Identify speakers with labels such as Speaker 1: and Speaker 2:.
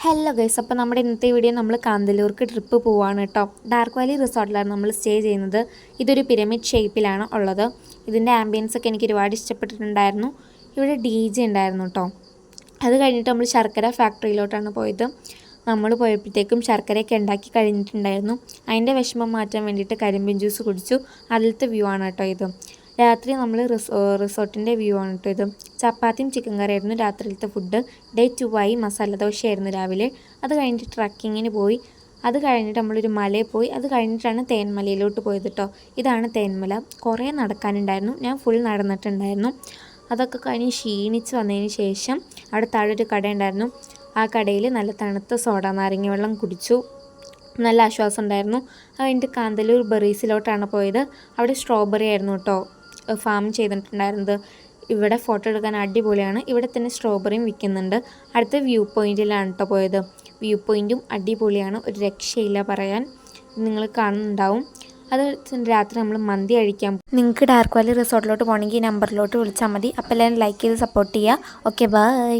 Speaker 1: Hello guys, അപ്പോൾ നമ്മുടെ ഇന്നത്തെ വീഡിയോ നമ്മൾ കാന്തല്ലൂർക്ക് ട്രിപ്പ് പോവാണ് കേട്ടോ. ഡാർക്ക് വാലി റിസോർട്ടിലാണ് നമ്മൾ സ്റ്റേ ചെയ്യുന്നത്. ഇതൊരു പിരമിഡ് ഷേപ്പിലാണ് ഉള്ളത്. ഇതിൻ്റെ ആംബിയൻസ് ഒക്കെ എനിക്ക് ഒരുപാട് ഇഷ്ടപ്പെട്ടിട്ടുണ്ടായിരുന്നു. ഇവിടെ DJ ഉണ്ടായിരുന്നു കേട്ടോ. അത് കഴിഞ്ഞിട്ട് നമ്മൾ ശർക്കര ഫാക്ടറിയിലോട്ടാണ് പോയത്. നമ്മൾ പോയപ്പോഴത്തേക്കും ശർക്കരയൊക്കെ ഉണ്ടാക്കി കഴിഞ്ഞിട്ടുണ്ടായിരുന്നു. അതിൻ്റെ വിഷമം മാറ്റാൻ വേണ്ടിയിട്ട് കരിമ്പിൻ ജ്യൂസ് കുടിച്ചു. അതിലത്തെ വ്യൂ ആണ് കേട്ടോ ഇത്. രാത്രി നമ്മൾ റിസോർട്ടിൻ്റെ വ്യൂ ആണ് കേട്ടോ ഇത്. ചപ്പാത്തിയും ചിക്കൻ കറിയായിരുന്നു രാത്രിയിലത്തെ ഫുഡ്. ഡേ 2 ആയി. മസാല ദോശയായിരുന്നു രാവിലെ. അത് കഴിഞ്ഞിട്ട് ട്രക്കിങ്ങിന് പോയി. അത് കഴിഞ്ഞിട്ട് നമ്മളൊരു മലയിൽ പോയി. അത് കഴിഞ്ഞിട്ടാണ് തേന്മലയിലോട്ട് പോയത് കേട്ടോ. ഇതാണ് തേന്മല. കുറേ നടക്കാനുണ്ടായിരുന്നു. ഞാൻ ഫുൾ നടന്നിട്ടുണ്ടായിരുന്നു. അതൊക്കെ കഴിഞ്ഞ് ക്ഷീണിച്ച് വന്നതിന് ശേഷം അവിടെ താഴെ ഒരു കട ഉണ്ടായിരുന്നു. ആ കടയിൽ നല്ല തണുത്ത സോഡ നാരങ്ങ വെള്ളം കുടിച്ചു. നല്ല ആശ്വാസം ഉണ്ടായിരുന്നു. അത് കഴിഞ്ഞിട്ട് കാന്തല്ലൂർ ബെറീസിലോട്ടാണ് പോയത്. അവിടെ സ്ട്രോബെറി ആയിരുന്നു കേട്ടോ ഫാം ചെയ്തിട്ടുണ്ടായിരുന്നത്. ഇവിടെ ഫോട്ടോ എടുക്കാൻ അടിപൊളിയാണ്. ഇവിടെ തന്നെ സ്ട്രോബെറിയും വിൽക്കുന്നുണ്ട്. അടുത്ത വ്യൂ പോയിൻറ്റിലാണ് കേട്ടോ പോയത്. വ്യൂ പോയിൻറ്റും അടിപൊളിയാണ്, ഒരു രക്ഷയില്ല പറയാൻ. നിങ്ങൾ കാണുന്നുണ്ടാവും. അത് രാത്രി നമ്മൾ മന്തി കഴിക്കാം. നിങ്ങൾക്ക് ഡാർക്ക് വാലി റിസോർട്ടിലോട്ട് പോകണമെങ്കിൽ ഈ നമ്പറിലോട്ട് വിളിച്ചാൽ മതി. അപ്പോൾ എല്ലാവരും ലൈക്ക് ചെയ്ത് സപ്പോർട്ട് ചെയ്യുക. Okay, by.